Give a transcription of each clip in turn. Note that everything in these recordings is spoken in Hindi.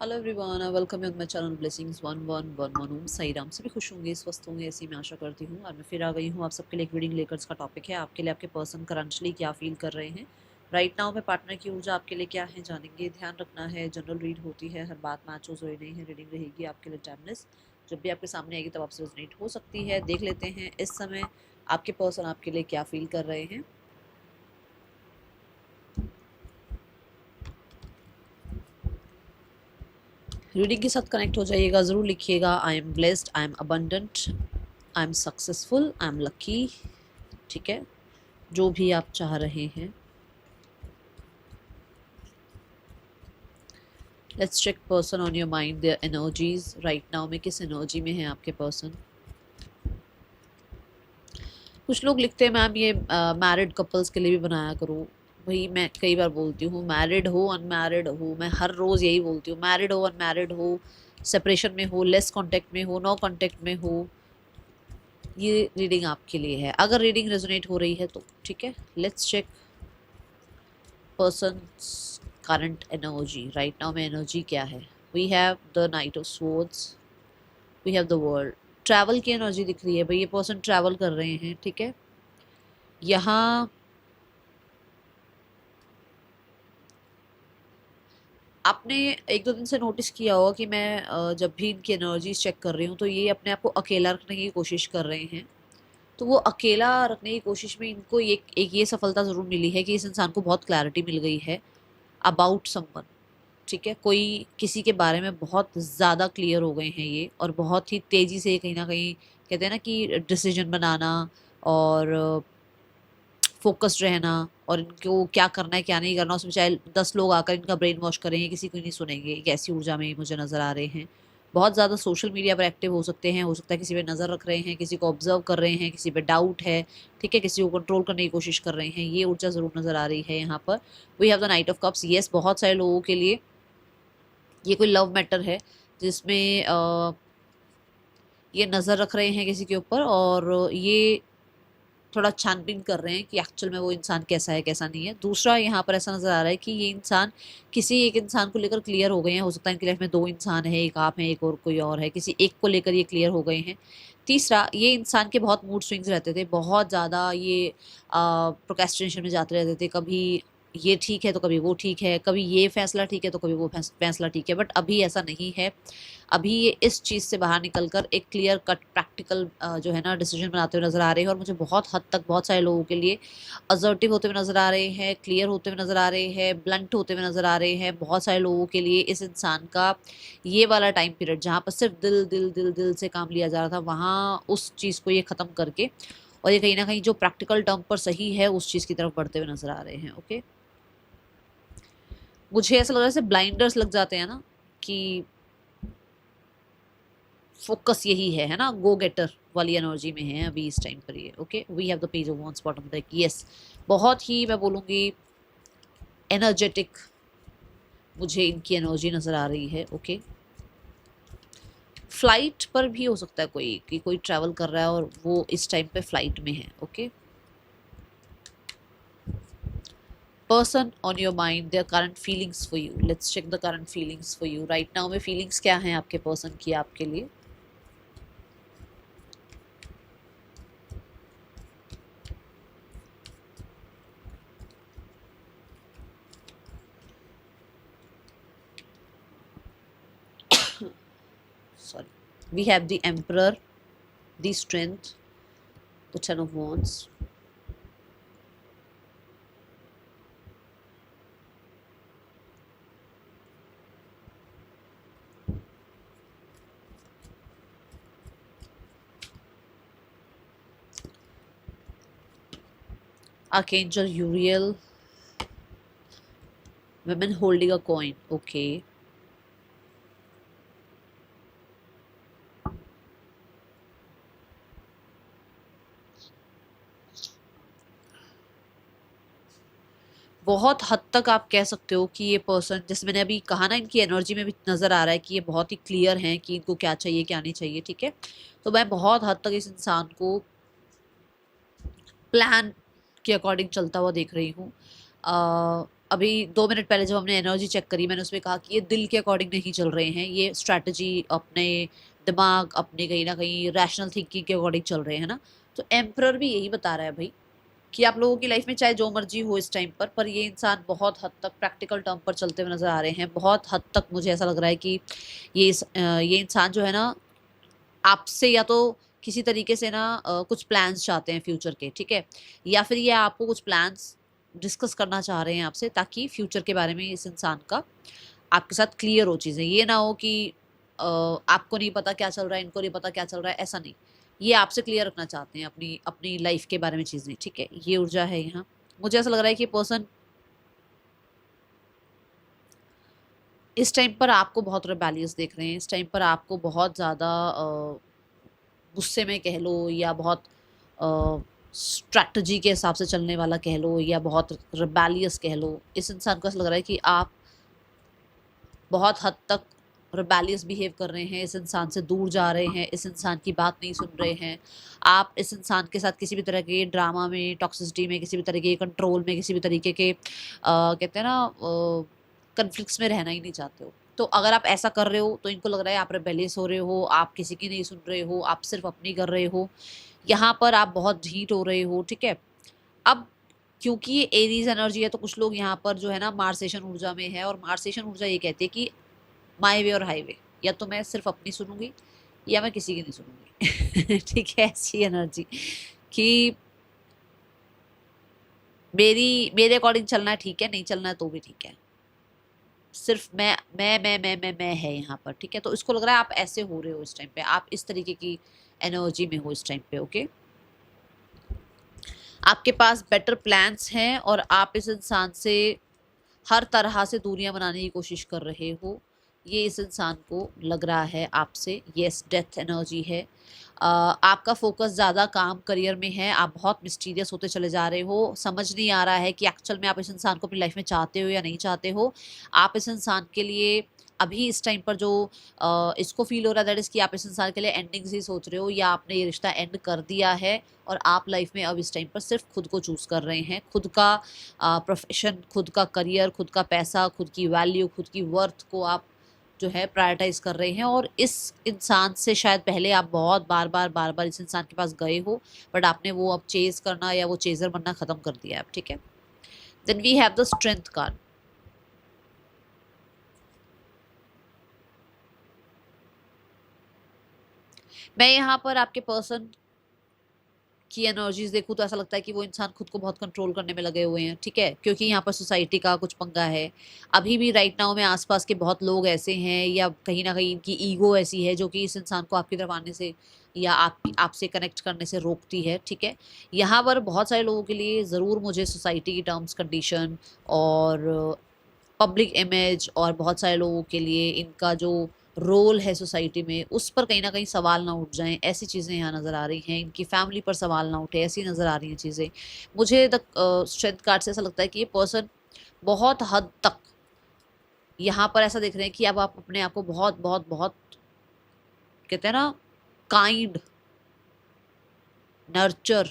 Hello everyone, welcome you on my channel blessings 1111 ओम साई राम। सभी खुश होंगे, स्वस्थ होंगे, ऐसी मैं आशा करती हूँ। और मैं फिर आ गई हूँ आप सबके लिए एक रीडिंग लेकर। इसका टॉपिक है आपके लिए आपके पर्सन करंटली क्या फील कर रहे हैं राइट नाउ में। पार्टनर की ऊर्जा आपके लिए क्या है जानेंगे। ध्यान रखना है, जनरल रीड होती है, हर बात मैच हो रही नहीं है। रीडिंग रहेगी आपके लिए टाइमलेस, जब भी आपके सामने आएगी तब आपसे रेजोनेट हो सकती है। देख लेते हैं इस समय आपके पर्सन आपके लिए क्या फील कर रहे हैं। रीडिंग के साथ कनेक्ट हो जाइएगा, ज़रूर लिखिएगा I am blessed, I am abundant, I am successful, I am lucky. ठीक है, जो भी आप चाह रहे हैं। Let's check person on your mind, their energies right now में किस एनर्जी में है आपके पर्सन। कुछ लोग लिखते हैं मैम ये मैरिड कपल्स के लिए भी बनाया करो। वही मैं कई बार बोलती हूँ, मैरिड हो अनमैरिड हो, मैं हर रोज़ यही बोलती हूँ, मैरिड हो अनमैरिड हो, सेपरेशन में हो, लेस कांटेक्ट में हो, नो कांटेक्ट में हो, ये रीडिंग आपके लिए है। अगर रीडिंग रेजोनेट हो रही है तो ठीक है। Let's check person's current energy right now में एनर्जी क्या है। We have the knight of swords, we have the world. Travel की एनर्जी दिख रही है भाई, ये पर्सन ट्रैवल कर रहे हैं। ठीक है, यहाँ आपने एक दो दिन से नोटिस किया होगा कि मैं जब भी इनकी एनर्जीज चेक कर रही हूँ तो ये अपने आप को अकेला रखने की कोशिश कर रहे हैं। तो वो अकेला रखने की कोशिश में इनको एक ये सफलता ज़रूर मिली है कि इस इंसान को बहुत क्लैरिटी मिल गई है अबाउट समवन। ठीक है, कोई किसी के बारे में बहुत ज़्यादा क्लियर हो गए हैं ये, और बहुत ही तेज़ी से कहीं ना कहीं कहते हैं ना कि डिसीजन बनाना और फोकस्ड रहना, और इनको क्या करना है क्या नहीं करना उसमें चाहे 10 लोग आकर इनका ब्रेन वॉश करेंगे, किसी को नहीं सुनेंगे। एक ऐसी ऊर्जा में मुझे नज़र आ रहे हैं। बहुत ज़्यादा सोशल मीडिया पर एक्टिव हो सकते हैं, हो सकता है किसी पे नज़र रख रहे हैं, किसी को ऑब्जर्व कर रहे हैं, किसी पे डाउट है। ठीक है, किसी को कंट्रोल करने की कोशिश कर रहे हैं, ये ऊर्जा ज़रूर नज़र आ रही है यहाँ पर। We have the knight of cups. Yes, बहुत सारे लोगों के लिए ये कोई लव मैटर है जिसमें ये नज़र रख रहे हैं किसी के ऊपर, और ये थोड़ा छानबीन कर रहे हैं कि एक्चुअल में वो इंसान कैसा है कैसा नहीं है। दूसरा, यहाँ पर ऐसा नज़र आ रहा है कि ये इंसान किसी एक इंसान को लेकर क्लियर हो गए हैं। हो सकता है इनकी लाइफ में दो इंसान है, एक आप हैं एक और कोई और है, किसी एक को लेकर ये क्लियर हो गए हैं। तीसरा, ये इंसान के बहुत मूड स्विंग्स रहते थे, बहुत ज़्यादा ये प्रोक्रेस्टिनेशन में जाते रहते थे। कभी ये ठीक है तो कभी वो ठीक है, कभी ये फैसला ठीक है तो कभी वो फैसला ठीक है। बट अभी ऐसा नहीं है। अभी ये इस चीज़ से बाहर निकल कर एक क्लियर कट प्रैक्टिकल जो है ना डिसीजन बनाते हुए नज़र आ रहे हैं। और मुझे बहुत हद तक बहुत सारे लोगों के लिए असर्टिव होते हुए नज़र आ रहे हैं, क्लियर होते हुए नज़र आ रहे हैं, ब्लंट होते हुए नज़र आ रहे हैं। बहुत सारे लोगों के लिए इस इंसान का ये वाला टाइम पीरियड जहाँ पर सिर्फ दिल दिल दिल दिल से काम लिया जा रहा था, वहाँ उस चीज़ को ये ख़त्म करके और ये कहीं ना कहीं जो प्रैक्टिकल टर्म पर सही है उस चीज़ की तरफ बढ़ते हुए नज़र आ रहे हैं। ओके, मुझे ऐसा लग रहा है जैसे ब्लाइंडर्स लग जाते हैं ना, कि फोकस यही है ना, गो गेटर वाली एनर्जी में है अभी इस टाइम पर ये। Okay, we have the page of wands bottom deck. Yes, बहुत ही मैं बोलूँगी एनर्जेटिक मुझे इनकी एनर्जी नज़र आ रही है। ओके, फ्लाइट पर भी हो सकता है कोई कि कोई ट्रैवल कर रहा है और वो इस टाइम पे फ्लाइट में है। Okay, person on your mind, their current feelings for you. Let's check the current feelings for you right now में। फीलिंग्स क्या हैं आपके पर्सन की आपके लिए। Sorry, we have the emperor, the strength, the ten of wands, archangel Uriel, women holding a coin. Okay, बहुत हद तक आप कह सकते हो कि ये पर्सन, जैसे मैंने अभी कहा ना, इनकी एनर्जी में भी नज़र आ रहा है कि ये बहुत ही क्लियर हैं कि इनको क्या चाहिए क्या नहीं चाहिए। ठीक है, तो मैं बहुत हद तक इस इंसान को प्लान के अकॉर्डिंग चलता हुआ देख रही हूँ। अभी 2 मिनट पहले जब हमने एनर्जी चेक करी, मैंने उसमें कहा कि ये दिल के अकॉर्डिंग नहीं चल रहे हैं, ये स्ट्रैटेजी अपने दिमाग, अपने कहीं ना कहीं रैशनल थिंकिंग के अकॉर्डिंग चल रहे हैं ना। तो एम्परर भी यही बता रहा है भाई कि आप लोगों की लाइफ में चाहे जो मर्जी हो इस टाइम पर ये इंसान बहुत हद तक प्रैक्टिकल टर्म पर चलते हुए नजर आ रहे हैं। बहुत हद तक मुझे ऐसा लग रहा है कि ये इंसान जो है ना, आपसे या तो किसी तरीके से ना कुछ प्लान्स चाहते हैं फ्यूचर के, ठीक है, या फिर ये आपको कुछ प्लान्स डिस्कस करना चाह रहे हैं आपसे, ताकि फ्यूचर के बारे में इस इंसान का आपके साथ क्लियर हो चीज़ें। ये ना हो कि आपको नहीं पता क्या चल रहा है, इनको नहीं पता क्या चल रहा है, ऐसा नहीं। ये आपसे क्लियर रखना चाहते हैं अपनी अपनी लाइफ के बारे में चीज़ें, ठीक है। ये ऊर्जा है यहाँ। मुझे ऐसा लग रहा है कि पर्सन इस टाइम पर आपको बहुत रिबेलियस देख रहे हैं, इस टाइम पर आपको बहुत ज़्यादा गुस्से में कह लो, या बहुत स्ट्रैटेजी के हिसाब से चलने वाला कह लो, या बहुत रिबेलियस कह लो। इस इंसान को ऐसा लग रहा है कि आप बहुत हद तक रिबेलियस बिहेव कर रहे हैं, इस इंसान से दूर जा रहे हैं, इस इंसान की बात नहीं सुन रहे हैं। आप इस इंसान के साथ किसी भी तरह के ड्रामा में, टॉक्सिसिटी में, किसी भी तरीके के कंट्रोल में, किसी भी तरीके के कहते हैं ना कन्फ्लिक्ट्स में रहना ही नहीं चाहते हो। तो अगर आप ऐसा कर रहे हो तो इनको लग रहा है आप रिबेलियस हो रहे हो, आप किसी की नहीं सुन रहे हो, आप सिर्फ अपनी कर रहे हो। यहाँ पर आप बहुत ढीठ हो रहे हो, ठीक है। अब क्योंकि ये एरीज एनर्जी है, तो कुछ लोग यहाँ पर जो है ना मार्सेशन ऊर्जा में है, और मार्सेशन ऊर्जा ये कहती है कि माई वे और हाईवे, या तो मैं सिर्फ अपनी सुनूंगी या मैं किसी की नहीं सुनूंगी ठीक है, ऐसी एनर्जी कि मेरे अकॉर्डिंग चलना है ठीक है, नहीं चलना है तो भी ठीक है, सिर्फ मैं है यहाँ पर, ठीक है। तो इसको लग रहा है आप ऐसे हो रहे हो इस टाइम पे, आप इस तरीके की एनर्जी में हो इस टाइम पे, ओके। आपके पास बेटर प्लान्स हैं और आप इस इंसान से हर तरह से दूरियां बनाने की कोशिश कर रहे हो। ये इस इंसान को लग रहा है आपसे। यस, डेथ एनर्जी है। आपका फोकस ज़्यादा काम करियर में है, आप बहुत मिस्टीरियस होते चले जा रहे हो, समझ नहीं आ रहा है कि एक्चुअल में आप इस इंसान को अपनी लाइफ में चाहते हो या नहीं चाहते हो। आप इस इंसान के लिए अभी इस टाइम पर जो इसको फील हो रहा है दैट इज़ कि आप इस इंसान के लिए एंडिंग्स ही सोच रहे हो, या आपने ये रिश्ता एंड कर दिया है और आप लाइफ में अब इस टाइम पर सिर्फ खुद को चूज़ कर रहे हैं, खुद का प्रोफेशन, खुद का करियर, खुद का पैसा, खुद की वैल्यू, खुद की वर्थ को आप जो है प्रायोरिटाइज कर रहे हैं। और इस इंसान से शायद पहले आप बहुत बार बार इस इंसान के पास गए हो, बट आपने वो अब चेज करना या वो चेजर बनना खत्म कर दिया है, ठीक है। Then we have the strength card. मैं यहाँ पर आपके पर्सन की एनर्जीज देखूँ तो ऐसा लगता है कि वो इंसान खुद को बहुत कंट्रोल करने में लगे हुए हैं, ठीक है, क्योंकि यहाँ पर सोसाइटी का कुछ पंगा है। अभी भी राइट नाउ में आसपास के बहुत लोग ऐसे हैं, या कहीं ना कहीं इनकी ईगो ऐसी है जो कि इस इंसान को आपकी तरफ आने से या आपसे कनेक्ट करने से रोकती है, ठीक है। यहाँ पर बहुत सारे लोगों के लिए ज़रूर मुझे सोसाइटी की टर्म्स कंडीशन और पब्लिक इमेज, और बहुत सारे लोगों के लिए इनका जो रोल है सोसाइटी में, उस पर कहीं ना कहीं सवाल ना उठ जाएं, ऐसी चीज़ें यहाँ नज़र आ रही हैं। इनकी फैमिली पर सवाल ना उठे, ऐसी नज़र आ रही हैं चीज़ें। मुझे द स्ट्रेंथ कार्ड से ऐसा लगता है कि ये पर्सन बहुत हद तक यहाँ पर ऐसा देख रहे हैं कि अब आप अपने आप को बहुत बहुत बहुत कहते हैं ना काइंड, नर्चर,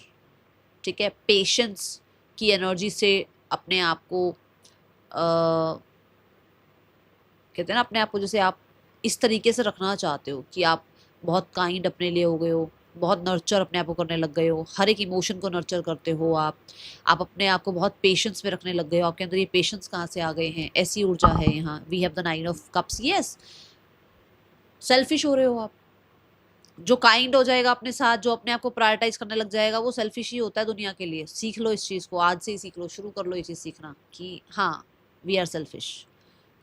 ठीक है, पेशेंस की एनर्जी से अपने आप को कहते हैं ना, अपने आप को जैसे आप इस तरीके से रखना चाहते हो कि आप बहुत काइंड अपने लिए हो गए हो, बहुत नर्चर अपने आप को करने लग गए हो, हर एक इमोशन को नर्चर करते हो आप अपने आप को बहुत पेशेंस में रखने लग गए हो। आपके अंदर ये पेशेंस कहाँ से आ गए हैं, ऐसी ऊर्जा है यहाँ। We have the 9 of cups. Yes, selfish हो रहे हो आप। जो काइंड हो जाएगा अपने साथ, जो अपने आप को प्रायोरिटाइज करने लग जाएगा, वो सेल्फिश ही होता है दुनिया के लिए। सीख लो इस चीज़ को, आज से ही सीख लो, शुरू कर लो ये चीज़ सीखना कि हाँ, वी आर सेल्फिश।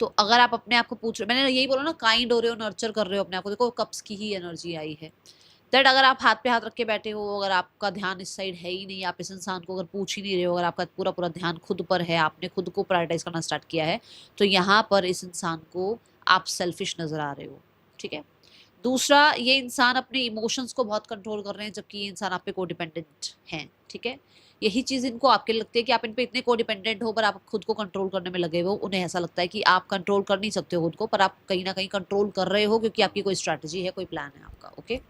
तो अगर आप अपने आप को पूछ रहे, मैंने यही बोला ना, काइंड हो रहे हो, नर्चर कर रहे हो अपने आप को, देखो कप्स की ही एनर्जी आई है। दैट अगर आप हाथ पे हाथ रख के बैठे हो, अगर आपका ध्यान इस साइड है ही नहीं, आप इस इंसान को अगर पूछ ही नहीं रहे हो, अगर आपका पूरा पूरा ध्यान खुद पर है, आपने खुद को प्रायोरिटाइज करना स्टार्ट किया है, तो यहाँ पर इस इंसान को आप सेल्फिश नजर आ रहे हो, ठीक है। दूसरा, ये इंसान अपने इमोशंस को बहुत कंट्रोल कर रहे हैं, जबकि ये इंसान आप पे कोडिपेंडेंट हैं, ठीक है। यही चीज़ इनको आपके लगती है कि आप इन पे इतने कोडिपेंडेंट हो, पर आप खुद को कंट्रोल करने में लगे हो। उन्हें ऐसा लगता है कि आप कंट्रोल कर नहीं सकते हो खुद को, पर आप कहीं ना कहीं कंट्रोल कर रहे हो, क्योंकि आपकी कोई स्ट्रैटेजी है, कोई प्लान है आपका, okay.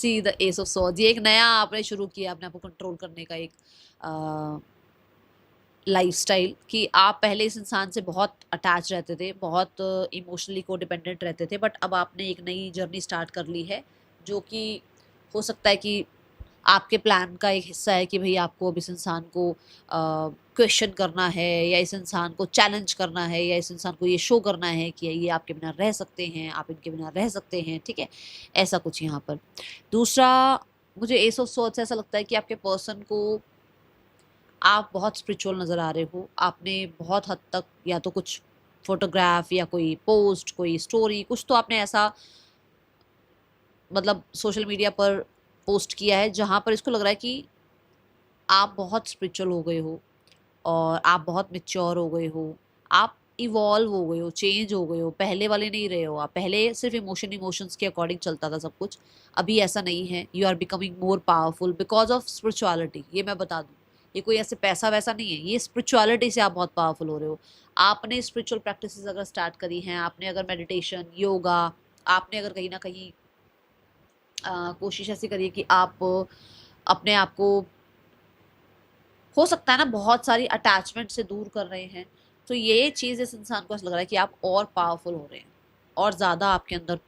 See the S of swords, ये एक नया आपने शुरू किया अपने आप को कंट्रोल करने का एक लाइफस्टाइल, कि आप पहले इस इंसान से बहुत अटैच रहते थे, बहुत इमोशनली को डिपेंडेंट रहते थे, बट अब आपने एक नई जर्नी स्टार्ट कर ली है, जो कि हो सकता है कि आपके प्लान का एक हिस्सा है कि भाई आपको अब इस इंसान को क्वेश्चन करना है, या इस इंसान को चैलेंज करना है, या इस इंसान को ये शो करना है कि ये आपके बिना रह सकते हैं, आप इनके बिना रह सकते हैं, ठीक है, ऐसा कुछ यहाँ पर। दूसरा, मुझे एस ऑफ सॉर्ड्स ऐसा लगता है कि आपके पर्सन को आप बहुत स्पिरिचुअल नज़र आ रहे हो, आपने बहुत हद तक या तो कुछ फोटोग्राफ या कोई पोस्ट, कोई स्टोरी, कुछ तो आपने ऐसा मतलब सोशल मीडिया पर पोस्ट किया है जहाँ पर इसको लग रहा है कि आप बहुत स्पिरिचुअल हो गए हो, और आप बहुत मैच्योर हो गए हो, आप इवॉल्व हो गए हो, चेंज हो गए हो, पहले वाले नहीं रहे हो आप। पहले सिर्फ इमोशंस के अकॉर्डिंग चलता था सब कुछ, अभी ऐसा नहीं है। You are becoming more powerful because of spirituality, ये मैं बता दूँ। ये कोई ऐसे पैसा वैसा नहीं है, ये स्पिरिचुअलिटी से आप बहुत पावरफुल हो रहे हो। आपने स्पिरिचुअल प्रैक्टिसेस अगर स्टार्ट करी हैं, आपने अगर मेडिटेशन, योगा, आपने अगर कहीं ना कहीं कोशिश ऐसी करिए कि आप अपने आप को, हो सकता है ना, बहुत सारी अटैचमेंट से दूर कर रहे हैं, तो ये चीज़ इस इंसान को ऐसा लग रहा है कि आप और पावरफुल हो रहे हैं, और ज़्यादा आपके अंदर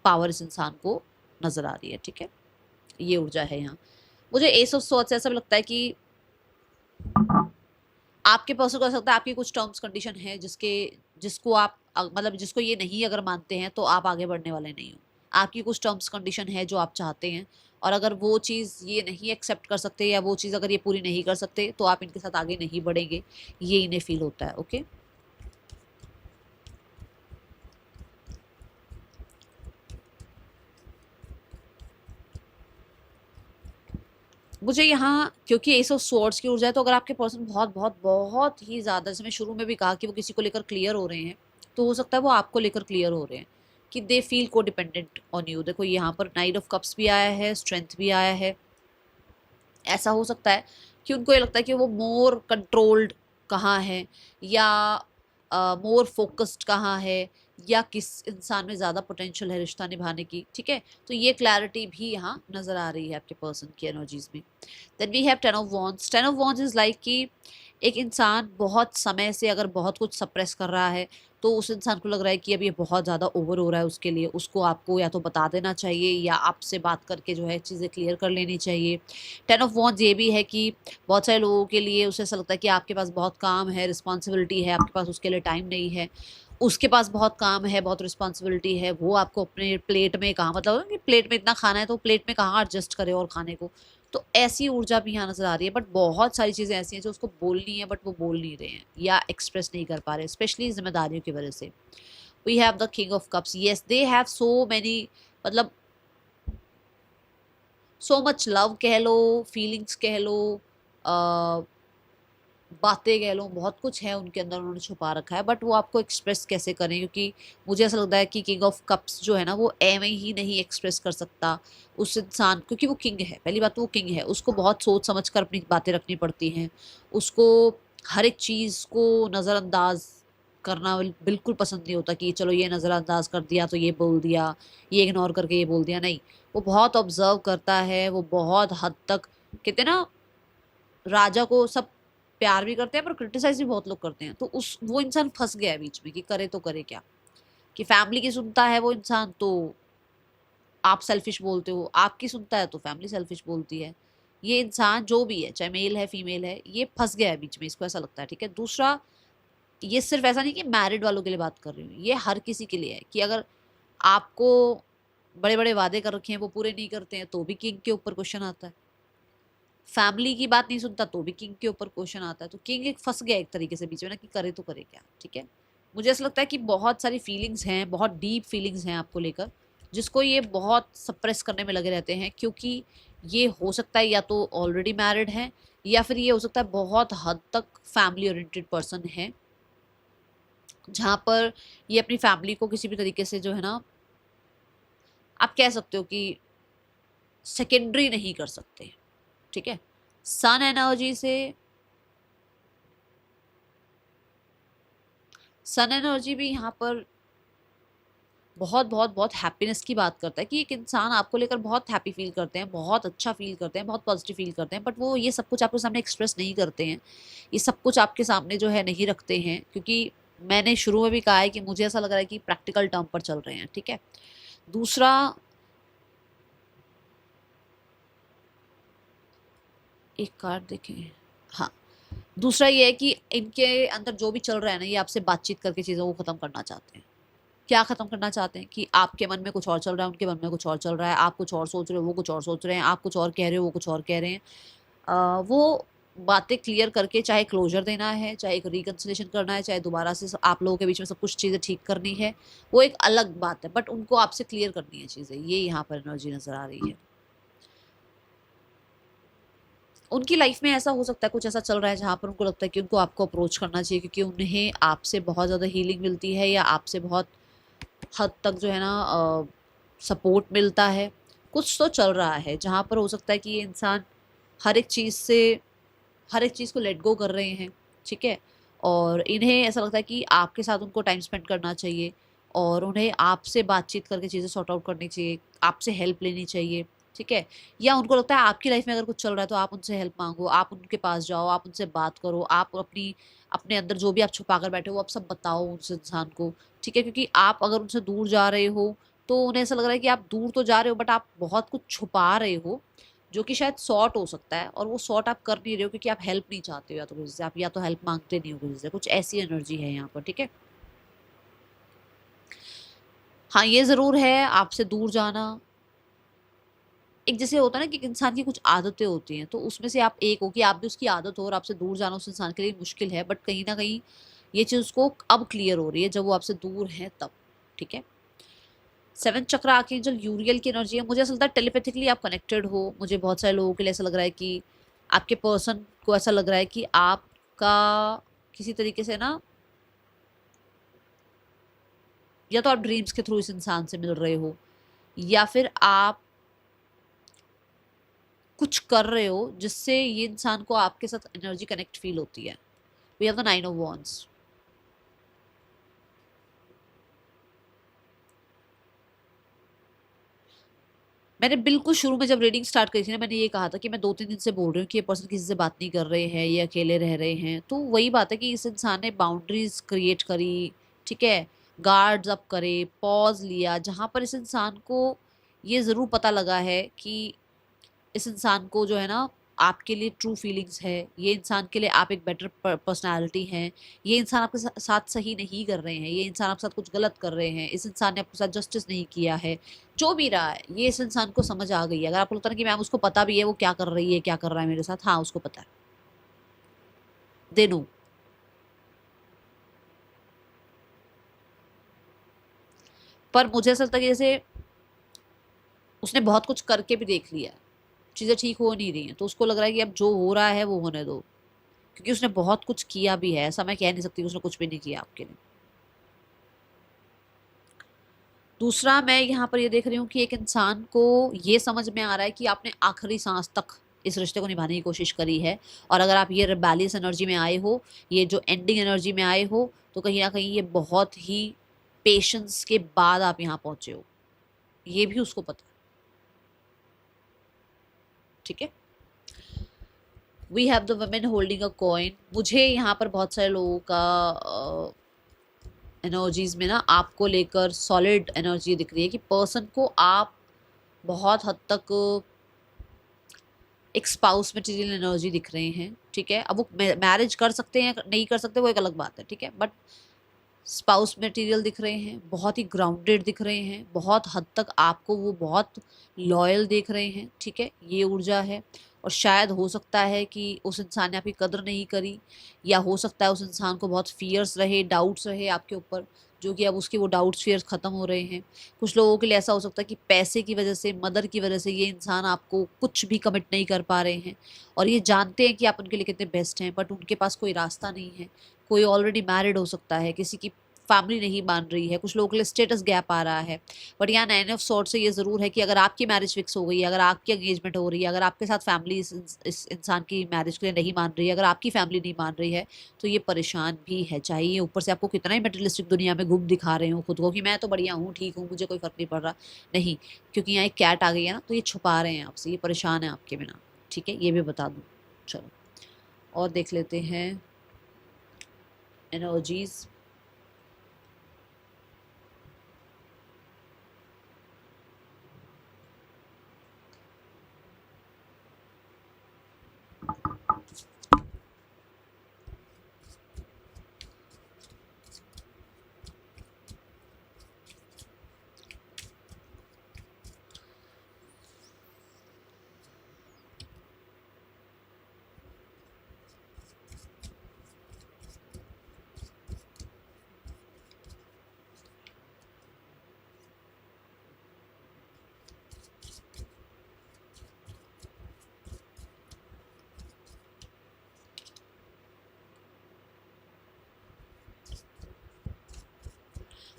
पावर इस इंसान को नज़र आ रही है, ठीक है, ये ऊर्जा है यहाँ। मुझे एस ऑफ सॉर्ड्स से ऐसा भी लगता है कि आपके पर्सन को ऐसा लगता है आपकी कुछ टर्म्स कंडीशन है जिसको आप मतलब जिसको ये नहीं अगर मानते हैं तो आप आगे बढ़ने वाले नहीं हो। आपकी कुछ टर्म्स कंडीशन है जो आप चाहते हैं, और अगर वो चीज़ ये नहीं एक्सेप्ट कर सकते, या वो चीज़ अगर ये पूरी नहीं कर सकते, तो आप इनके साथ आगे नहीं बढ़ेंगे, ये इन्हें फील होता है। ओके, मुझे यहाँ क्योंकि एस ऑफ स्वॉर्ड्स की ऊर्जा है, तो अगर आपके पर्सन बहुत बहुत बहुत ही ज़्यादा, जैसे मैं शुरू में भी कहा कि वो किसी को लेकर क्लियर हो रहे हैं, तो हो सकता है वो आपको लेकर क्लियर हो रहे हैं कि दे फील को डिपेंडेंट ऑन यू। देखो यहाँ पर नाइट ऑफ कप्स भी आया है, स्ट्रेंथ भी आया है। ऐसा हो सकता है कि उनको ये लगता है कि वो मोर कंट्रोल्ड कहाँ है, या मोर फोकस्ड कहाँ है, या किस इंसान में ज़्यादा पोटेंशियल है रिश्ता निभाने की, ठीक है। तो ये क्लैरिटी भी यहाँ नज़र आ रही है आपके पर्सन की एनर्जीज में। Then we have ten of wands. Ten of wands is like कि एक इंसान बहुत समय से अगर बहुत कुछ सप्रेस कर रहा है, तो उस इंसान को लग रहा है कि अब ये बहुत ज़्यादा ओवर हो रहा है उसके लिए, उसको आपको या तो बता देना चाहिए, या आपसे बात करके जो है चीज़ें क्लियर कर लेनी चाहिए। टेन ऑफ वॉन्ड्स ये भी है कि बहुत सारे लोगों के लिए उसे ऐसा लगता है कि आपके पास बहुत काम है, रिस्पॉन्सिबिलिटी है, आपके पास उसके लिए टाइम नहीं है। उसके पास बहुत काम है, बहुत रिस्पॉन्सिबिलिटी है, वो आपको अपने प्लेट में कहाँ, मतलब कि प्लेट में इतना खाना है तो प्लेट में कहाँ एडजस्ट करे और खाने को। तो ऐसी ऊर्जा भी यहाँ नज़र आ रही है, बट बहुत सारी चीज़ें ऐसी हैं जो उसको बोलनी है, बट वो बोल नहीं रहे हैं या एक्सप्रेस नहीं कर पा रहे, स्पेशली जिम्मेदारियों की वजह से। We have the king of cups. Yes, they have so many, मतलब सो मच लव कह लो, फीलिंग्स कह लो, बातें कह लो, बहुत कुछ है उनके अंदर, उन्होंने छुपा रखा है, बट वो आपको एक्सप्रेस कैसे करें, क्योंकि मुझे ऐसा लगता है कि किंग ऑफ कप्स जो है ना, वो एवं ही नहीं एक्सप्रेस कर सकता उस इंसान, क्योंकि वो किंग है। पहली बात तो वो किंग है, उसको बहुत सोच समझ कर अपनी बातें रखनी पड़ती हैं, उसको हर एक चीज़ को नज़रअंदाज करना बिल्कुल पसंद नहीं होता कि चलो ये नज़रअंदाज कर दिया तो ये बोल दिया, ये इग्नोर करके ये बोल दिया, नहीं। वो बहुत ऑब्जर्व करता है, वो बहुत हद तक, कहते हैं ना, राजा को सब प्यार भी करते हैं पर क्रिटिसाइज भी बहुत लोग करते हैं, तो उस वो इंसान फंस गया है बीच में कि करे तो करे क्या, कि फैमिली की सुनता है वो इंसान तो आप सेल्फिश बोलते हो, आपकी सुनता है तो फैमिली सेल्फिश बोलती है। ये इंसान जो भी है, चाहे मेल है फीमेल है, ये फंस गया है बीच में, इसको ऐसा लगता है, ठीक है। दूसरा, ये सिर्फ ऐसा नहीं कि मैरिड वालों के लिए बात कर रही हूँ, ये हर किसी के लिए है कि अगर आपको बड़े बड़े वादे कर रखे हैं वो पूरे नहीं करते हैं तो भी किंग के ऊपर क्वेश्चन आता है, फैमिली की बात नहीं सुनता तो भी किंग के ऊपर क्वेश्चन आता है। तो किंग एक फंस गया एक तरीके से बीच में ना, कि करे तो करे क्या, ठीक है। मुझे ऐसा लगता है कि बहुत सारी फीलिंग्स हैं, बहुत डीप फीलिंग्स हैं आपको लेकर, जिसको ये बहुत सप्रेस करने में लगे रहते हैं, क्योंकि ये हो सकता है या तो ऑलरेडी मैरिड है, या फिर ये हो सकता है बहुत हद तक फैमिली ओरिएंटेड पर्सन है, जहाँ पर ये अपनी फैमिली को किसी भी तरीके से जो है ना, आप कह सकते हो कि सेकेंडरी नहीं कर सकते, ठीक है। सन एनर्जी से, सन एनर्जी भी यहाँ पर बहुत बहुत बहुत हैप्पीनेस की बात करता है कि एक इंसान आपको लेकर बहुत हैप्पी फील करते हैं, बहुत अच्छा फील करते हैं, बहुत पॉजिटिव फील करते हैं, बट वो ये सब कुछ आपके सामने एक्सप्रेस नहीं करते हैं, ये सब कुछ आपके सामने जो है नहीं रखते हैं, क्योंकि मैंने शुरू में भी कहा है कि मुझे ऐसा लग रहा है कि प्रैक्टिकल टर्म पर चल रहे हैं, ठीक है। दूसरा, एक कार्ड देखें, हाँ, दूसरा ये है कि इनके अंदर जो भी चल रहा है ना, ये आपसे बातचीत करके चीज़ों को ख़त्म करना चाहते हैं। क्या ख़त्म करना चाहते हैं कि आपके मन में कुछ और चल रहा है, उनके मन में कुछ और चल रहा है, आप कुछ और सोच रहे हो, वो कुछ और सोच रहे हैं, आप कुछ और कह रहे हो, वो कुछ और कह रहे हैं। वो बातें क्लियर करके, चाहे क्लोजर देना है, चाहे एक रिकन्सिलेशन करना है, चाहे दोबारा से आप लोगों के बीच में सब कुछ चीज़ें ठीक करनी है, वो एक अलग बात है, बट उनको आपसे क्लियर करनी है चीज़ें, ये यहाँ पर एनर्जी नज़र आ रही है। उनकी लाइफ में ऐसा हो सकता है, कुछ ऐसा चल रहा है जहाँ पर उनको लगता है कि उनको आपको अप्रोच करना चाहिए, क्योंकि उन्हें आपसे बहुत ज़्यादा हीलिंग मिलती है, या आपसे बहुत हद तक जो है ना सपोर्ट मिलता है। कुछ तो चल रहा है जहाँ पर हो सकता है कि ये इंसान हर एक चीज़ से, हर एक चीज़ को लेट गो कर रहे हैं, ठीक है। और इन्हें ऐसा लगता है कि आपके साथ उनको टाइम स्पेंड करना चाहिए, और उन्हें आपसे बातचीत करके चीज़ें सॉर्ट आउट करनी चाहिए, आपसे हेल्प लेनी चाहिए, ठीक है। या उनको लगता है आपकी लाइफ में अगर कुछ चल रहा है तो आप उनसे हेल्प मांगो, आप उनके पास जाओ, आप उनसे बात करो, आप अपनी, अपने अंदर जो भी आप छुपा कर बैठे हो, वो आप सब बताओ उस इंसान को, ठीक है। क्योंकि आप अगर उनसे दूर जा रहे हो तो उन्हें ऐसा लग रहा है कि आप दूर तो जा रहे हो, बट आप बहुत कुछ छुपा रहे हो, जो कि शायद सॉर्ट हो सकता है, और वो सॉर्ट आप कर नहीं रहे हो क्योंकि आप हेल्प नहीं चाहते हो, या तो किसी से आप, या तो हेल्प मांगते नहीं हो किसी से, कुछ ऐसी एनर्जी है यहाँ पर, ठीक है। हाँ, ये ज़रूर है आपसे दूर जाना, एक जैसे होता है ना कि एक इंसान की कुछ आदतें होती हैं, तो उसमें से आप एक हो कि आप भी उसकी आदत हो, और आपसे दूर जाना उस इंसान के लिए मुश्किल है, बट कहीं न कहीं ये चीज़ उसको अब क्लियर हो रही है जब वो आपसे दूर है तब, ठीक है। 7th चक्र आर्कएंजल यूरियल की एनर्जी है। मुझे ऐसा लगता है टेलीपैथिकली आप कनेक्टेड हो। मुझे बहुत सारे लोगों के लिए ऐसा लग रहा है कि आपके पर्सन को ऐसा लग रहा है कि आपका किसी तरीके से ना, या तो आप ड्रीम्स के थ्रू इस इंसान से मिल रहे हो, या फिर आप कुछ कर रहे हो जिससे ये इंसान को आपके साथ एनर्जी कनेक्ट फील होती है। We have the 9 of wands. मैंने बिल्कुल शुरू में जब रीडिंग स्टार्ट करी थी ना, मैंने ये कहा था कि मैं 2-3 दिन से बोल रही हूँ कि ये पर्सन किसी से बात नहीं कर रहे हैं, ये अकेले रह रहे हैं। तो वही बात है कि इस इंसान ने बाउंड्रीज क्रिएट करी, ठीक है, गार्ड्स अप करे, पॉज लिया, जहाँ पर इस इंसान को ये ज़रूर पता लगा है कि इस इंसान को जो है ना आपके लिए ट्रू फीलिंग्स है, ये इंसान के लिए आप एक बेटर पर्सनालिटी हैं, ये इंसान आपके साथ सही नहीं कर रहे हैं, ये इंसान आपके साथ कुछ गलत कर रहे हैं, इस इंसान ने आपके साथ जस्टिस नहीं किया है, जो भी रहा है ये इस इंसान को समझ आ गई है। अगर आपको लगता है कि मैम उसको पता भी है वो क्या कर रही है, क्या कर रहा है मेरे साथ, हाँ उसको पता है, दे नो। पर मुझे ऐसा लगता है कि जैसे उसने बहुत कुछ करके भी देख लिया है, चीज़ें ठीक हो नहीं रही हैं, तो उसको लग रहा है कि अब जो हो रहा है वो होने दो, क्योंकि उसने बहुत कुछ किया भी है, ऐसा मैं कह नहीं सकती कि उसने कुछ भी नहीं किया आपके लिए। दूसरा, मैं यहाँ पर ये देख रही हूँ कि एक इंसान को ये समझ में आ रहा है कि आपने आखिरी सांस तक इस रिश्ते को निभाने की कोशिश करी है, और अगर आप ये रिबेलियस एनर्जी में आए हो, ये जो एंडिंग एनर्जी में आए हो, तो कहीं ना कहीं ये बहुत ही पेशेंस के बाद आप यहाँ पहुंचे हो, ये भी उसको पता है, ठीक है। We have the women holding a coin. मुझे यहाँ पर बहुत सारे लोगों का एनर्जीज में ना आपको लेकर सॉलिड एनर्जी दिख रही है कि पर्सन को आप बहुत हद तक एक स्पाउस मटेरियल एनर्जी दिख रहे हैं, ठीक है। अब वो मैरिज कर सकते हैं नहीं कर सकते वो एक अलग बात है, ठीक है, बट स्पाउस मटेरियल दिख रहे हैं, बहुत ही ग्राउंडेड दिख रहे हैं, बहुत हद तक आपको वो बहुत लॉयल देख रहे हैं, ठीक है, ये ऊर्जा है। और शायद हो सकता है कि उस इंसान ने आपकी कदर नहीं करी, या हो सकता है उस इंसान को बहुत फियर्स रहे, डाउट्स रहे आपके ऊपर, जो कि अब उसके वो डाउट्स फियर्स ख़त्म हो रहे हैं। कुछ लोगों के लिए ऐसा हो सकता है कि पैसे की वजह से, मदर की वजह से ये इंसान आपको कुछ भी कमिट नहीं कर पा रहे हैं, और ये जानते हैं कि आप उनके लिए कितने बेस्ट हैं, बट उनके पास कोई रास्ता नहीं है। कोई ऑलरेडी मैरिड हो सकता है, किसी की फैमिली नहीं मान रही है, कुछ लोगों के लिए स्टेटस गैप आ रहा है। बट यहाँ 9 ऑफ सॉर्ड्स से ये ज़रूर है कि अगर आपकी मैरिज फिक्स हो गई है, अगर आपकी एंगेजमेंट हो रही है, अगर आपके साथ फैमिली इस इंसान की मैरिज के लिए नहीं मान रही है, अगर आपकी फैमिली नहीं मान रही है, तो ये परेशान भी है। चाहे ये ऊपर से आपको कितना ही मटेरियलिस्टिक दुनिया में घूम दिखा रहे हो खुद को कि मैं तो बढ़िया हूँ, ठीक हूँ, मुझे कोई फ़र्क नहीं पड़ रहा, नहीं, क्योंकि यहाँ एक कैट आ गई है ना, तो ये छुपा रहे हैं आपसे, ये परेशान है आपके बिना। ठीक है, ये भी बता दूँ। चलो और देख लेते हैं एनर्जीज।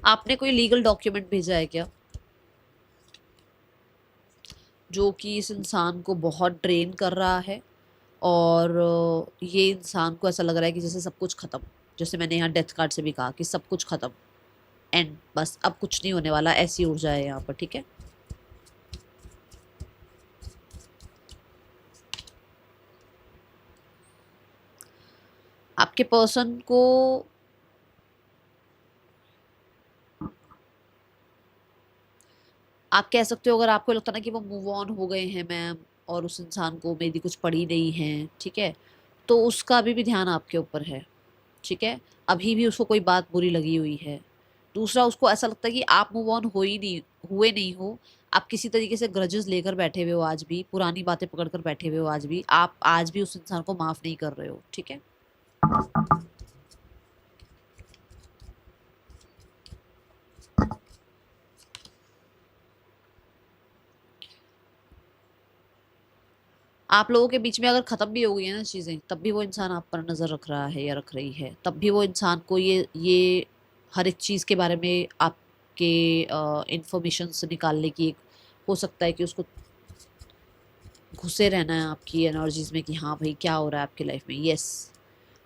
आपने कोई लीगल डॉक्यूमेंट भेजा है क्या, जो कि इस इंसान को बहुत ड्रेन कर रहा है, और ये इंसान को ऐसा लग रहा है कि जैसे सब कुछ खत्म, जैसे मैंने यहाँ डेथ कार्ड से भी कहा कि सब कुछ खत्म, एंड बस अब कुछ नहीं होने वाला, ऐसी ऊर्जा है यहाँ पर। ठीक है, आपके पर्सन को आप कह सकते हो, अगर आपको लगता ना कि वो मूव ऑन हो गए हैं मैम, और उस इंसान को मेरी कुछ पड़ी नहीं है, ठीक है, तो उसका अभी भी ध्यान आपके ऊपर है। ठीक है, अभी भी उसको कोई बात बुरी लगी हुई है। दूसरा, उसको ऐसा लगता है कि आप मूव ऑन हुए नहीं हो, आप किसी तरीके से ग्रजेस लेकर बैठे हुए हो, आज भी पुरानी बातें पकड़ कर बैठे हुए हो, आज भी आप आज भी उस इंसान को माफ नहीं कर रहे हो। ठीक है, आप लोगों के बीच में अगर खत्म भी हो गई है ना चीजें, तब भी वो इंसान आप पर नजर रख रहा है या रख रही है, तब भी वो इंसान को ये हर एक चीज के बारे में आपके इंफॉर्मेशन से निकालने की एक, हो सकता है कि उसको घुसे रहना है आपकी एनर्जीज में कि हाँ भाई क्या हो रहा है आपकी लाइफ में। यस,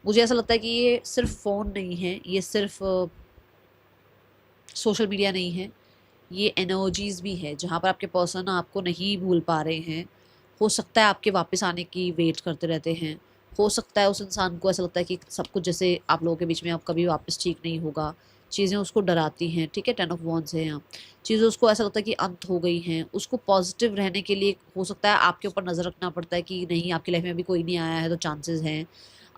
मुझे ऐसा लगता है कि ये सिर्फ फोन नहीं है, ये सिर्फ सोशल मीडिया नहीं है, ये एनर्जीज भी है, जहाँ पर आपके पर्सन आपको नहीं भूल पा रहे हैं। हो सकता है आपके वापस आने की वेट करते रहते हैं, हो सकता है उस इंसान को ऐसा लगता है कि सब कुछ जैसे आप लोगों के बीच में अब कभी वापस ठीक नहीं होगा, चीज़ें उसको डराती हैं। ठीक है, 10 ऑफ वॉन्ड्स है यहाँ, चीज़ें उसको ऐसा लगता है कि अंत हो गई हैं। उसको पॉजिटिव रहने के लिए हो सकता है आपके ऊपर नज़र रखना पड़ता है कि नहीं, आपकी लाइफ में अभी कोई नहीं आया है तो चांसेस हैं,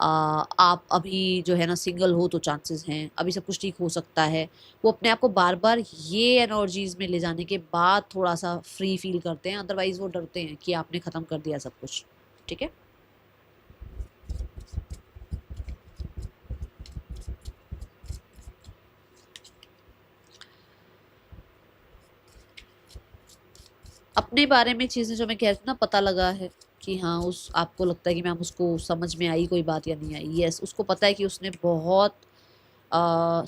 आप अभी जो है ना सिंगल हो तो चांसेस हैं, अभी सब कुछ ठीक हो सकता है। वो अपने आप को बार बार ये एनर्जीज में ले जाने के बाद थोड़ा सा फ्री फील करते हैं, अदरवाइज वो डरते हैं कि आपने ख़त्म कर दिया सब कुछ। ठीक है, अपने बारे में चीज़ें जो मैं कह रही थी ना, पता लगा है कि हाँ, उस आपको लगता है कि मैम उसको समझ में आई कोई बात या नहीं आई। यस, उसको पता है कि उसने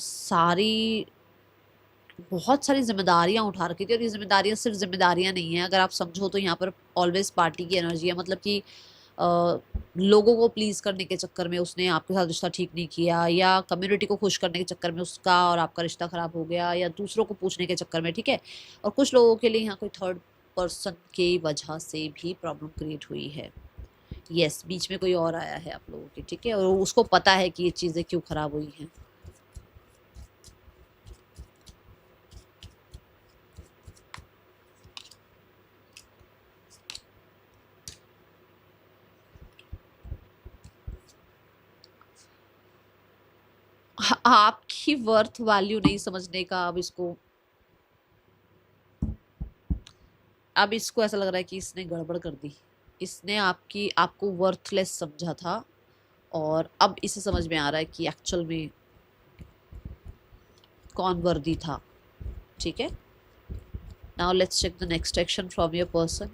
सारी बहुत सारी जिम्मेदारियां उठा रखी थी, और ये जिम्मेदारियां सिर्फ जिम्मेदारियां नहीं है, अगर आप समझो तो यहाँ पर ऑलवेज पार्टी की एनर्जी है। मतलब कि अ, लोगों को प्लीज करने के चक्कर में उसने आपके साथ रिश्ता ठीक नहीं किया, या कम्युनिटी को खुश करने के चक्कर में उसका और आपका रिश्ता खराब हो गया, या दूसरों को पूछने के चक्कर में। ठीक है, और कुछ लोगों के लिए यहाँ कोई थर्ड पर्सन की वजह से भी प्रॉब्लम क्रिएट हुई है। यस, बीच में कोई और आया है आप लोगों के। ठीक है, और उसको पता है कि ये चीज़ें क्यों खराब हुई हैं। आपकी वर्थ वैल्यू नहीं समझने का अब इसको ऐसा लग रहा है कि इसने गड़बड़ कर दी। इसने आपको वर्थलेस समझा था, और अब इसे समझ में आ रहा है कि एक्चुअल में कौन वर्दी था। ठीक है, now let's check the next action from your person.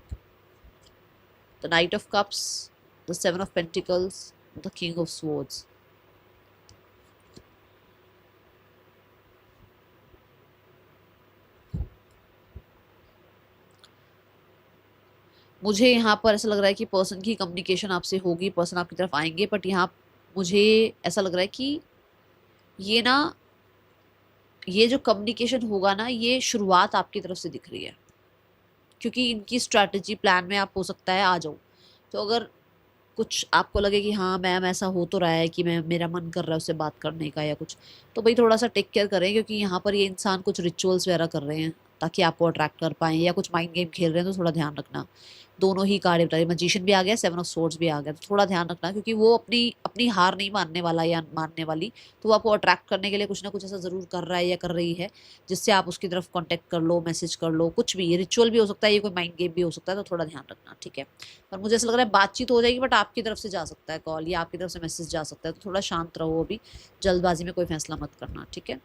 The knight of cups, the 7 of pentacles, the king of swords. मुझे यहाँ पर ऐसा लग रहा है कि पर्सन की कम्युनिकेशन आपसे होगी, पर्सन आपकी तरफ आएंगे, बट यहाँ मुझे ऐसा लग रहा है कि ये ना, ये जो कम्युनिकेशन होगा ना, ये शुरुआत आपकी तरफ से दिख रही है, क्योंकि इनकी स्ट्रैटेजी प्लान में आप हो सकता है आ जाओ। तो अगर कुछ आपको लगे कि हाँ मैम ऐसा हो तो रहा है कि मैं, मेरा मन कर रहा है उससे बात करने का या कुछ, तो भाई थोड़ा सा टेक केयर करें, क्योंकि यहाँ पर ये इंसान कुछ रिचुअल्स वगैरह कर रहे हैं ताकि आपको अट्रैक्ट कर पाएँ, या कुछ माइंड गेम खेल रहे हैं, तो थोड़ा ध्यान रखना। दोनों ही कार्ड बता रही, मैजिशियन भी आ गया, सेवन ऑफ सोर्ड्स भी आ गया, तो थोड़ा ध्यान रखना, क्योंकि वो अपनी अपनी हार नहीं मानने वाला या मानने वाली। तो वो आपको अट्रैक्ट करने के लिए कुछ ना कुछ ऐसा ज़रूर कर रहा है या कर रही है, जिससे आप उसकी तरफ कॉन्टैक्ट कर लो, मैसेज कर लो, कुछ भी। ये रिचुअल भी हो सकता है, ये कोई माइंड गेम भी हो सकता है, तो थोड़ा ध्यान रखना, ठीक है। पर मुझे ऐसा लग रहा है बातचीत हो जाएगी, बट आपकी तरफ से जा सकता है कॉल, या आपकी तरफ से मैसेज जा सकता है, तो थोड़ा शांत रहो, अभी जल्दबाजी में कोई फैसला मत करना, ठीक है।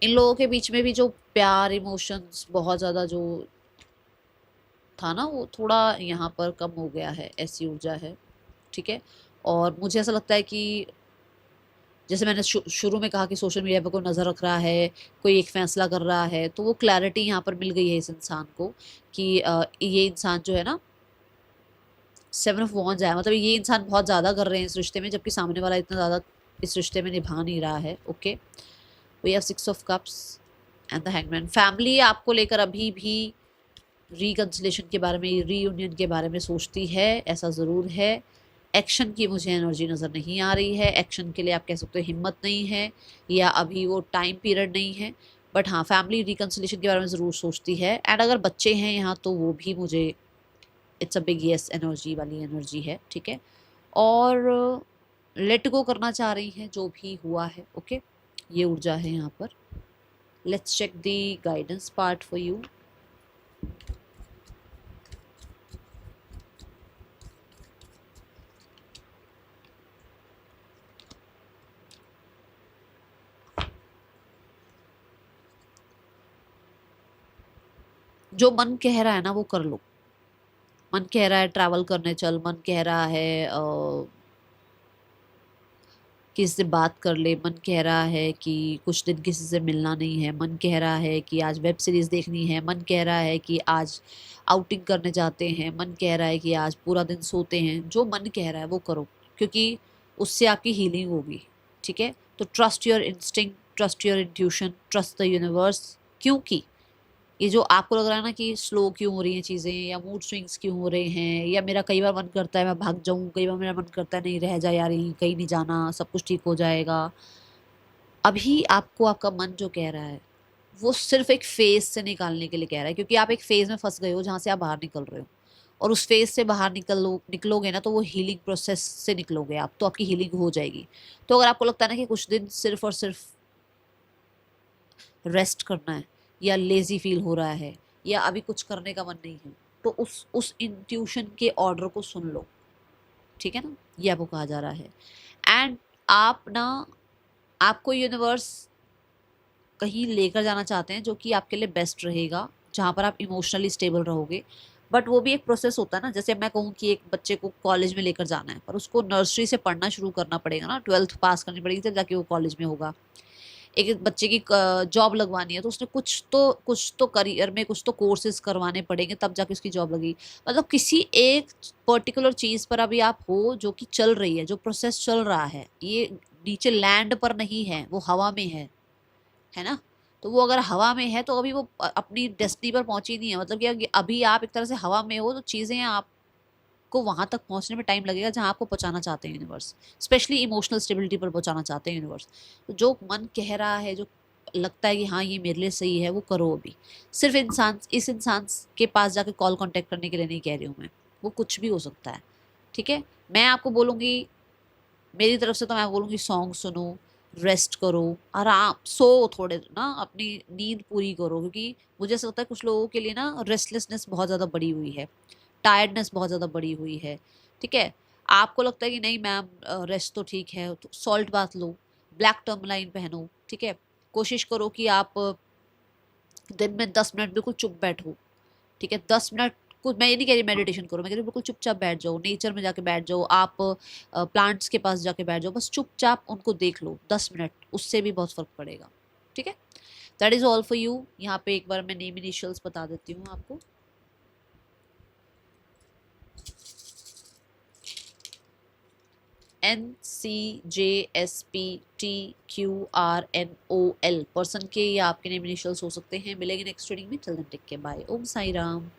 इन लोगों के बीच में भी जो प्यार, इमोशंस बहुत ज़्यादा जो था ना, वो थोड़ा यहाँ पर कम हो गया है, ऐसी ऊर्जा है, ठीक है। और मुझे ऐसा लगता है कि जैसे मैंने शुरू में कहा कि सोशल मीडिया पे कोई नज़र रख रहा है, कोई एक फैसला कर रहा है, तो वो क्लैरिटी यहाँ पर मिल गई है इस इंसान को कि ये इंसान जो है ना, सेवन ऑफ वॉन्ड्स है, मतलब ये इंसान बहुत ज़्यादा कर रहे हैं इस रिश्ते में, जबकि सामने वाला इतना ज़्यादा इस रिश्ते में निभा नहीं रहा है, okay. We have six of cups and the hangman. Family आपको लेकर अभी भी रिकन्सिलेशन के बारे में, रीयूनियन के बारे में सोचती है, ऐसा ज़रूर है। एक्शन की मुझे एनर्जी नज़र नहीं आ रही है, एक्शन के लिए आप कह सकते हो हिम्मत नहीं है, या अभी वो टाइम पीरियड नहीं है, बट हाँ फैमिली रिकन्सिलेशन के बारे में ज़रूर सोचती है। एंड अगर बच्चे हैं यहाँ, तो वो भी मुझे it's a big yes energy वाली एनर्जी है, ठीक है। और लेट गो करना चाह रही हैं जो भी हुआ है, ओके। ये ऊर्जा है यहाँ पर। Let's check the guidance part for you. जो मन कह रहा है ना वो कर लो। मन कह रहा है ट्रैवल करने चल, मन कह रहा है किसी से बात कर ले, मन कह रहा है कि कुछ दिन किसी से मिलना नहीं है, मन कह रहा है कि आज वेब सीरीज़ देखनी है, मन कह रहा है कि आज आउटिंग करने जाते हैं, मन कह रहा है कि आज पूरा दिन सोते हैं। जो मन कह रहा है वो करो, क्योंकि उससे आपकी हीलिंग होगी, ठीक है। तो trust your instinct, trust your intuition, trust the universe. क्योंकि ये जो आपको लग रहा है ना कि स्लो क्यों हो रही हैं चीज़ें, या मूड स्विंग्स क्यों हो रहे हैं, या मेरा कई बार मन करता है मैं भाग जाऊँ, कई बार मेरा मन करता है नहीं रह जा यार, यहीं कहीं नहीं जाना, सब कुछ ठीक हो जाएगा। अभी आपको आपका मन जो कह रहा है वो सिर्फ एक फेज से निकालने के लिए कह रहा है, क्योंकि आप एक फेज में फंस गए हो जहाँ से आप बाहर निकल रहे हो। और उस फेज से बाहर निकलोगे ना, तो वो हीलिंग प्रोसेस से निकलोगे आप, तो आपकी हीलिंग हो जाएगी। तो अगर आपको लगता है ना कि कुछ दिन सिर्फ और सिर्फ रेस्ट करना है, या लेजी फील हो रहा है, या अभी कुछ करने का मन नहीं है, तो उस इंट्यूशन के ऑर्डर को सुन लो, ठीक है ना। ये आपको कहा जा रहा है। एंड आप ना, आपको यूनिवर्स कहीं लेकर जाना चाहते हैं जो कि आपके लिए बेस्ट रहेगा, जहाँ पर आप इमोशनली स्टेबल रहोगे। बट वो भी एक प्रोसेस होता है ना, जैसे मैं कहूँ कि एक बच्चे को कॉलेज में लेकर जाना है, पर उसको नर्सरी से पढ़ना शुरू करना पड़ेगा ना, 12th पास करनी पड़ेगी, तब जाके वो कॉलेज में होगा। एक बच्चे की जॉब लगवानी है, तो उसने कुछ तो करियर में कुछ तो कोर्सेज करवाने पड़ेंगे, तब जाके उसकी जॉब लगेगी। मतलब किसी एक पर्टिकुलर चीज़ पर अभी आप हो जो कि चल रही है, जो प्रोसेस चल रहा है, ये नीचे लैंड पर नहीं है, वो हवा में है ना। तो वो अगर हवा में है, तो अभी वो अपनी डेस्टिनी पर पहुंची नहीं है, मतलब कि अभी आप एक तरह से हवा में हो, तो चीज़ें आपको वहां तक पहुंचने में टाइम लगेगा जहां आपको पहुंचाना चाहते हैं यूनिवर्स, स्पेशली इमोशनल स्टेबिलिटी पर पहुंचाना चाहते हैं यूनिवर्स। तो जो मन कह रहा है, जो लगता है कि हाँ ये मेरे लिए सही है, वो करो अभी। सिर्फ इस इंसान के पास जाके कॉल कांटेक्ट करने के लिए नहीं कह रही हूँ मैं, वो कुछ भी हो सकता है, ठीक है। मैं आपको बोलूँगी, मेरी तरफ से तो मैं बोलूँगी सॉन्ग सुनो, रेस्ट करो, आराम सो, थोड़े ना अपनी नींद पूरी करो, क्योंकि मुझे ऐसा लगता है कुछ लोगों के लिए ना रेस्टलेसनेस बहुत ज़्यादा बढ़ी हुई है, टायर्डनेस बहुत ज़्यादा बढ़ी हुई है, ठीक है। आपको लगता है कि नहीं मैम रेस्ट तो ठीक है, तो सॉल्ट बाथ लो, ब्लैक टर्मलाइन पहनो, ठीक है। कोशिश करो कि आप दिन में 10 मिनट बिल्कुल चुप बैठो, ठीक है। 10 मिनट कुछ, मैं ये नहीं कह रही मेडिटेशन करो, मैं कह रही हूँ बिल्कुल चुपचाप बैठ जाओ, नेचर में जाके बैठ जाओ, आप प्लांट्स के पास जाके बैठ जाओ, बस चुपचाप उनको देख लो 10 मिनट, उससे भी बहुत फर्क पड़ेगा। ठीक है, that is all for you. यहाँ पे एक बार मैं नेम इनिशियल्स बता देती हूँ आपको। NCJSPTQRNOL पर्सन के, या आपके नेम इनिशियल्स हो सकते हैं। मिलेंगे नेक्स्ट रीडिंग में, चल टेक के, बाय, ओम साई राम।